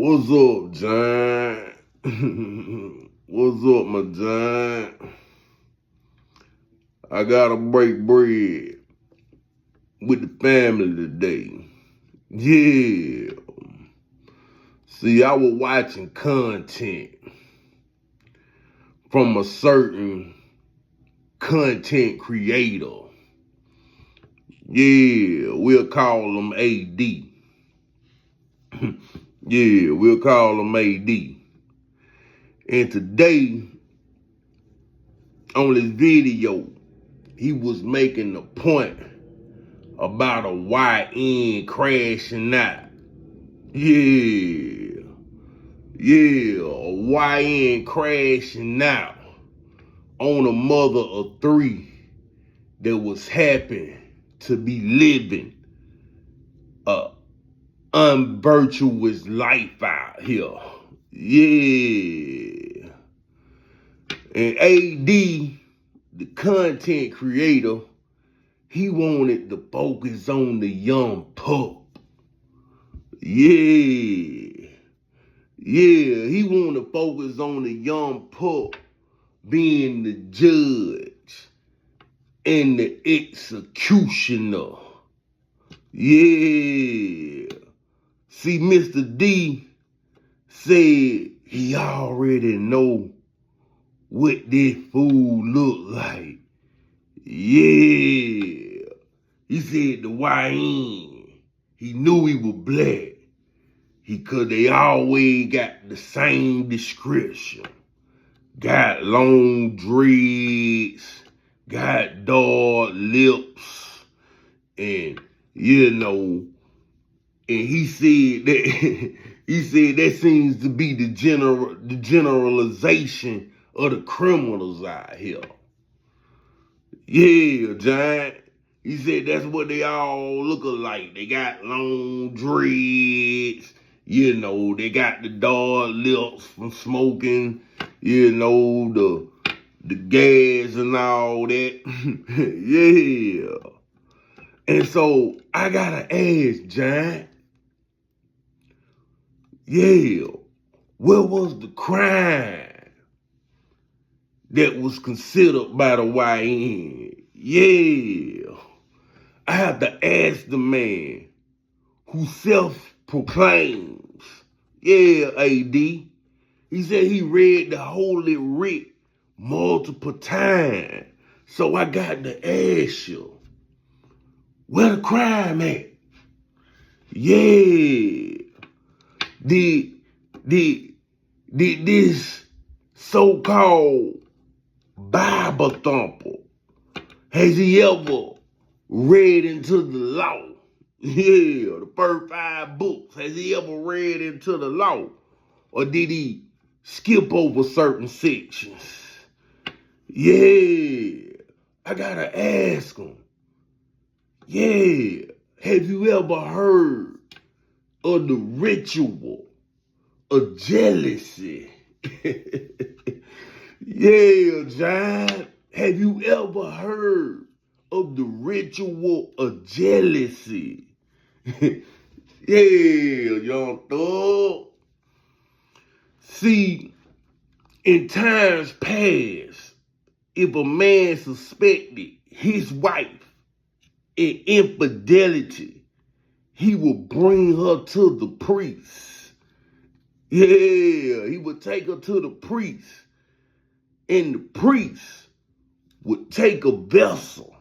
What's up, John? What's up, my John? I gotta break bread with the family today. Yeah. See, I was watching content from a certain content creator. Yeah, we'll call him AD. Yeah, we'll call him AD. And today, on this video, he was making a point about a YN crashing out. Yeah, a YN crashing out on a mother of three that was happy to be living a unvirtuous life out here. Yeah. And AD, the content creator, he wanted to focus on the young pup. Yeah, he wanted to focus on the young pup being the judge and the executioner. Yeah. See, Mr. D said he already know what this fool look like. Yeah. He said the YN, he knew he was black. Cause they always got the same description. Got long dreads, got dark lips, and and he said that he said that seems to be the generalization of the criminals out here. Yeah, Giant. He said that's what they all look alike. They got long dreads, they got the dark lips from smoking, the gas and all that. Yeah. And so I gotta ask, Giant, what was the crime that was considered by the YN? Yeah. I have to ask the man who self-proclaims, AD. He said he read the Holy Writ multiple times. So I got to ask you, where the crime at? Yeah. Did this so-called Bible thumper, has he ever read into the law? Yeah, the first 5 books. Has he ever read into the law? Or did he skip over certain sections? Yeah, I gotta ask him. Yeah, have you ever heard of the ritual of jealousy? Yeah, John, have you ever heard of the ritual of jealousy? Yeah, young thug. See, in times past, if a man suspected his wife in infidelity, he would bring her to the priest. Yeah, he would take her to the priest. And the priest would take a vessel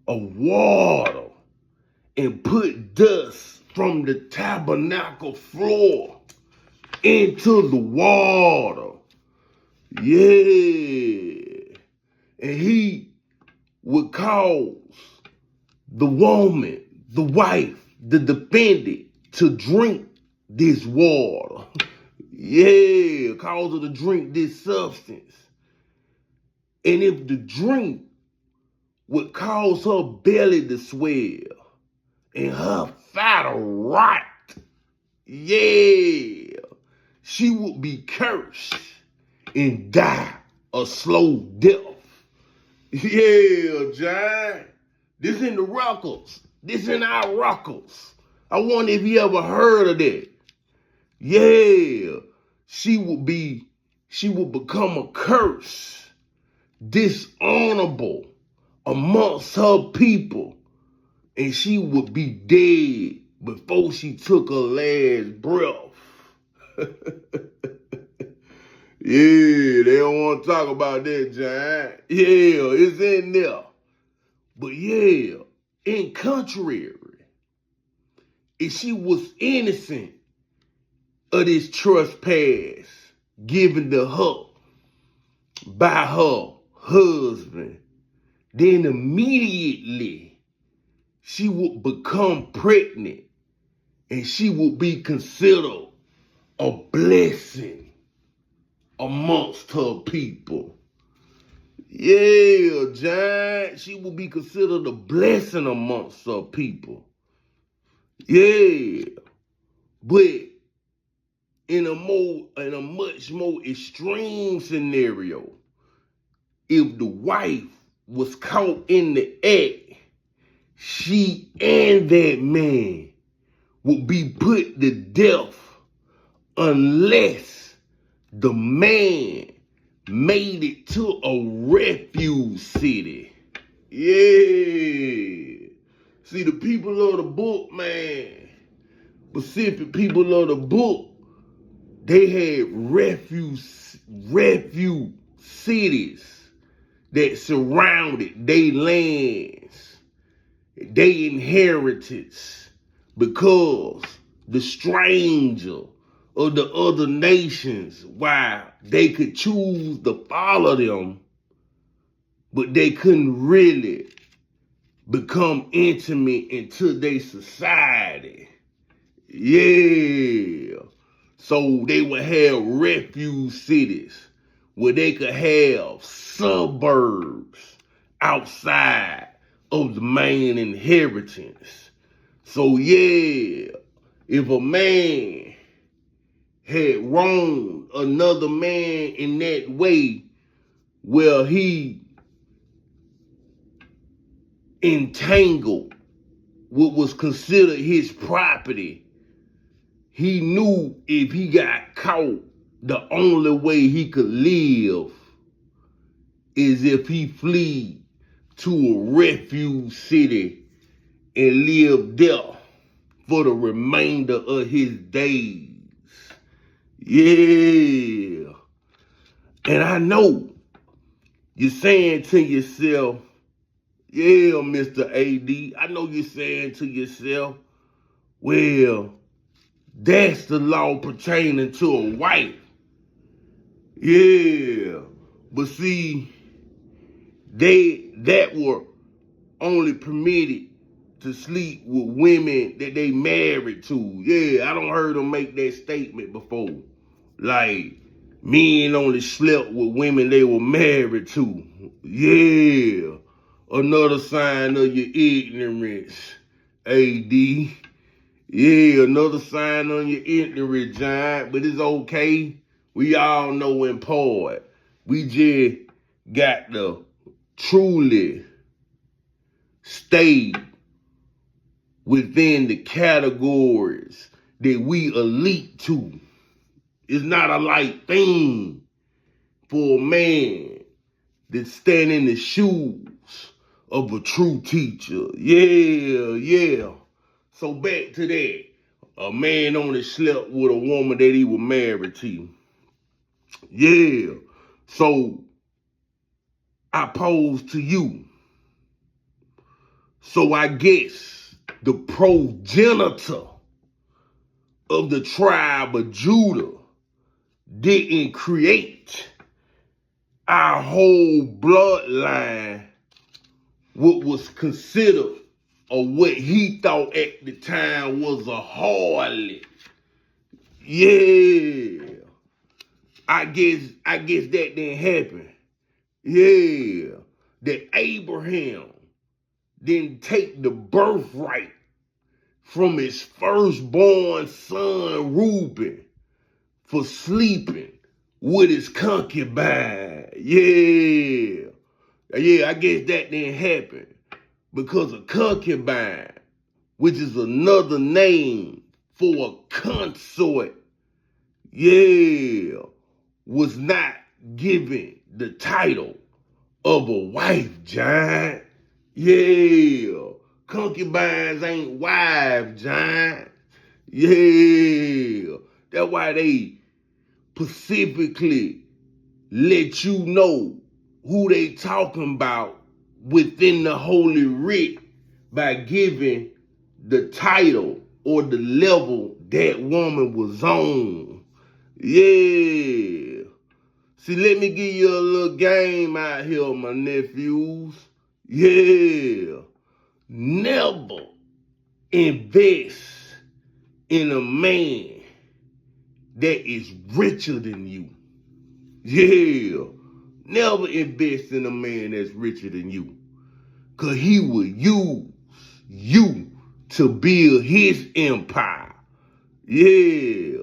of water and put dust from the tabernacle floor into the water. Yeah. And he would cause the woman, the wife, the defendant to drink this water. Yeah, cause her to drink this substance. And if the drink would cause her belly to swell and her fat to rot, yeah, she would be cursed and die a slow death. Yeah, John. This in the records. This in our records. I wonder if you ever heard of that. Yeah, she would become a curse, dishonorable amongst her people, and she would be dead before she took her last breath. Yeah, they don't want to talk about that, giant. Yeah, it's in there. But yeah, in contrary, if she was innocent of this trespass given to her by her husband, then immediately she would become pregnant and she would be considered a blessing amongst her people. Yeah, giant, she would be considered a blessing amongst her people. Yeah, but in a much more extreme scenario, if the wife was caught in the act, she and that man would be put to death unless the man made it to a refuge city. Yeah. See, the people of the book, man, specific people of the book, they had refuge cities that surrounded their lands, their inheritance, because the stranger of the other nations, while they could choose to follow them, but they couldn't really become intimate into their society. Yeah. So they would have refuge cities where they could have suburbs outside of the main inheritance. So yeah, if a man had wronged another man in that way, where he entangled what was considered his property, he knew if he got caught, the only way he could live is if he fled to a refuge city and lived there for the remainder of his days. Yeah. And I know you're saying to yourself, yeah, Mr. AD, I know you're saying to yourself, well, that's the law pertaining to a wife. Yeah. But see, that were only permitted to sleep with women that they married to. Yeah, I don't heard them make that statement before. Like, men only slept with women they were married to. Yeah. Another sign of your ignorance, AD. Yeah, another sign on your ignorance, giant. But it's okay. We all know in part. We just got to truly stay within the categories that we elite to. It's not a light thing for a man that stand in the shoes of a true teacher. Yeah. So back to that. A man only slept with a woman that he was married to. Yeah. So I pose to you. So I guess the progenitor of the tribe of Judah didn't create our whole bloodline, what was considered or what he thought at the time was a harlot. Yeah. I guess that didn't happen. Yeah. That Abraham didn't take the birthright from his firstborn son Reuben for sleeping with his concubine. Yeah, I guess that didn't happen because a concubine, which is another name for a consort, yeah, was not given the title of a wife, John. Yeah, concubines ain't wives, John. Yeah, that's why they specifically let you know who they talking about within the Holy Writ by giving the title or the level that woman was on. Yeah. See, let me give you a little game out here, my nephews. Yeah. Never invest in a man that is richer than you. Yeah. Never invest in a man that's richer than you. Because he will use you to build his empire. Yeah.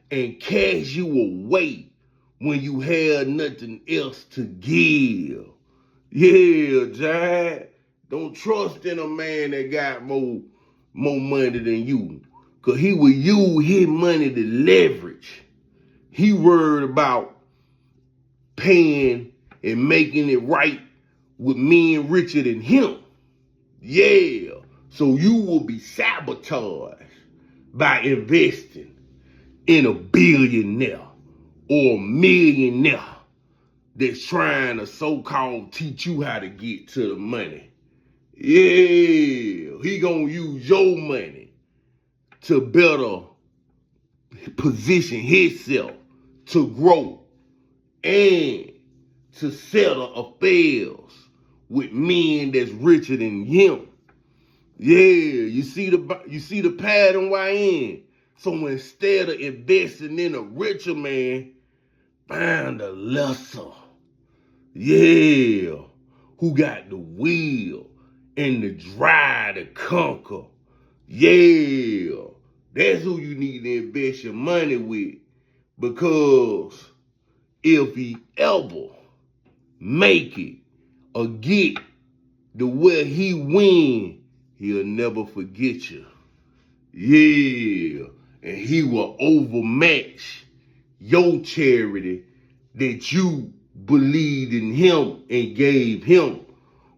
And cash you away when you have nothing else to give. Yeah, John. Don't trust in a man that got more money than you. Because he will use his money to leverage. He worried about paying and making it right with men richer than him. Yeah. So you will be sabotaged by investing in a billionaire or a millionaire that's trying to so-called teach you how to get to the money. Yeah. He gonna use your money to better position himself to grow and to settle affairs with men that's richer than him. Yeah, you see the pattern why in. So instead of investing in a richer man, find a lesser. Yeah, who got the will and the drive to conquer. Yeah, that's who you need to invest your money with. Because if he ever make it or get to where he win, he'll never forget you. Yeah. And he will overmatch your charity that you believed in him and gave him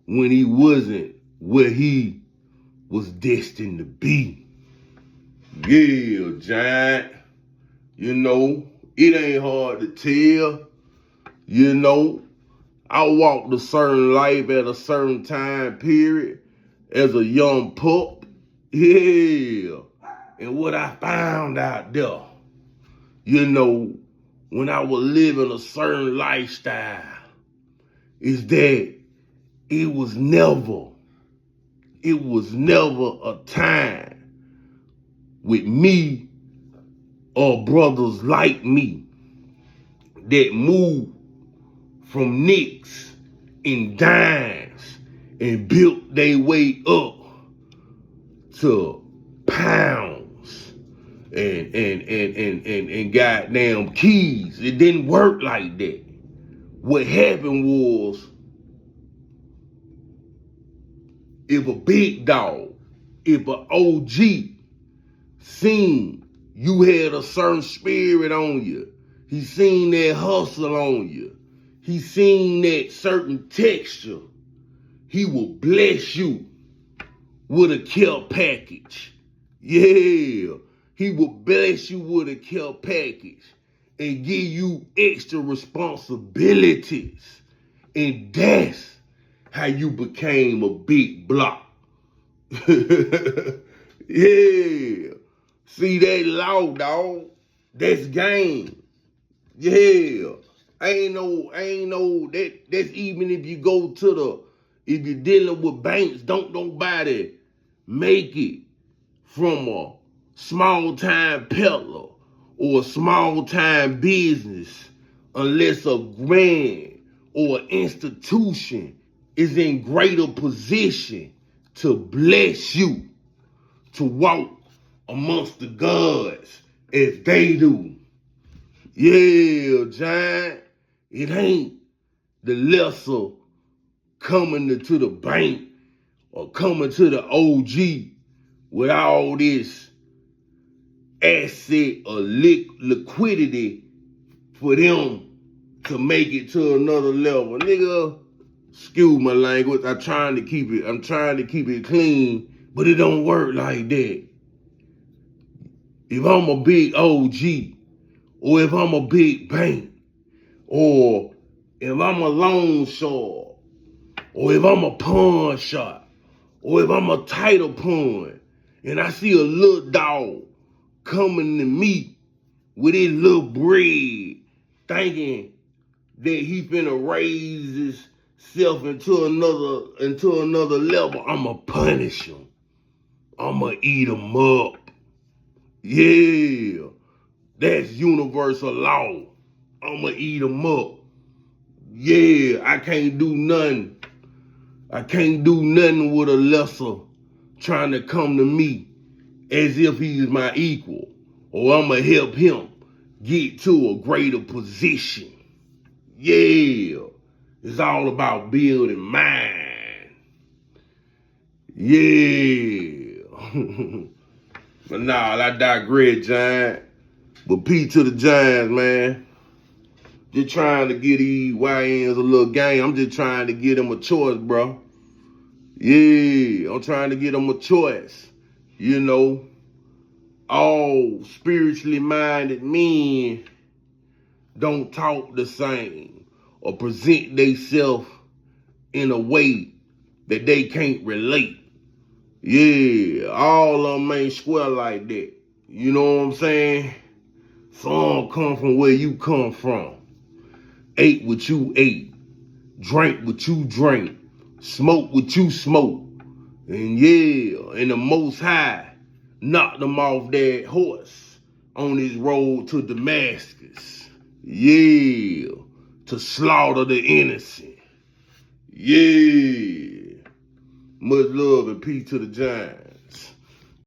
when he wasn't where he was destined to be. Yeah, giant. You know, it ain't hard to tell. You know, I walked a certain life at a certain time period as a young pup. Yeah. And what I found out there, you know, when I was living a certain lifestyle, is that it was never a time with me or brothers like me that moved from nicks and dimes and built their way up to pounds and goddamn keys. It didn't work like that. What happened was, if a big dog, if an OG seen you had a certain spirit on you, he seen that hustle on you, he seen that certain texture, he will bless you with a care package. Yeah, he will bless you with a care package and give you extra responsibilities. And that's how you became a big block. Yeah. See that law, dog? That's game. Yeah. Ain't no that's even if you go to if you're dealing with banks, don't nobody make it from a small time peddler or a small time business unless a brand or institution is in greater position to bless you to walk amongst the gods as they do. Yeah, giant. It ain't the lesser coming to the bank or coming to the OG with all this asset or liquidity for them to make it to another level. Nigga, excuse my language, I'm trying to keep it clean, but it don't work like that. If I'm a big OG, or if I'm a big bank, or if I'm a loan shark, or if I'm a pawn shop, or if I'm a title pawn, and I see a little dog coming to me with his little bread, thinking that he finna raise himself into another level, I'ma punish him. I'ma eat him up. Yeah, that's universal law. I'ma eat him up. Yeah, I can't do nothing. I can't do nothing with a lesser trying to come to me as if he's my equal, or I'ma help him get to a greater position. Yeah, it's all about building mind. Yeah. But nah, I digress, Giant. But P to the Giants, man. Just trying to get these YNs a little game. I'm just trying to get them a choice, bro. Yeah, I'm trying to get them a choice. You know, all spiritually minded men don't talk the same or present themselves in a way that they can't relate. Yeah, all of them ain't square like that. You know what I'm saying? Some come from where you come from. Ate what you ate. Drank what you drank. Smoke what you smoke. And yeah, and the Most High knocked them off that horse on his road to Damascus. Yeah, to slaughter the innocent. Yeah. Much love and peace to the Giants.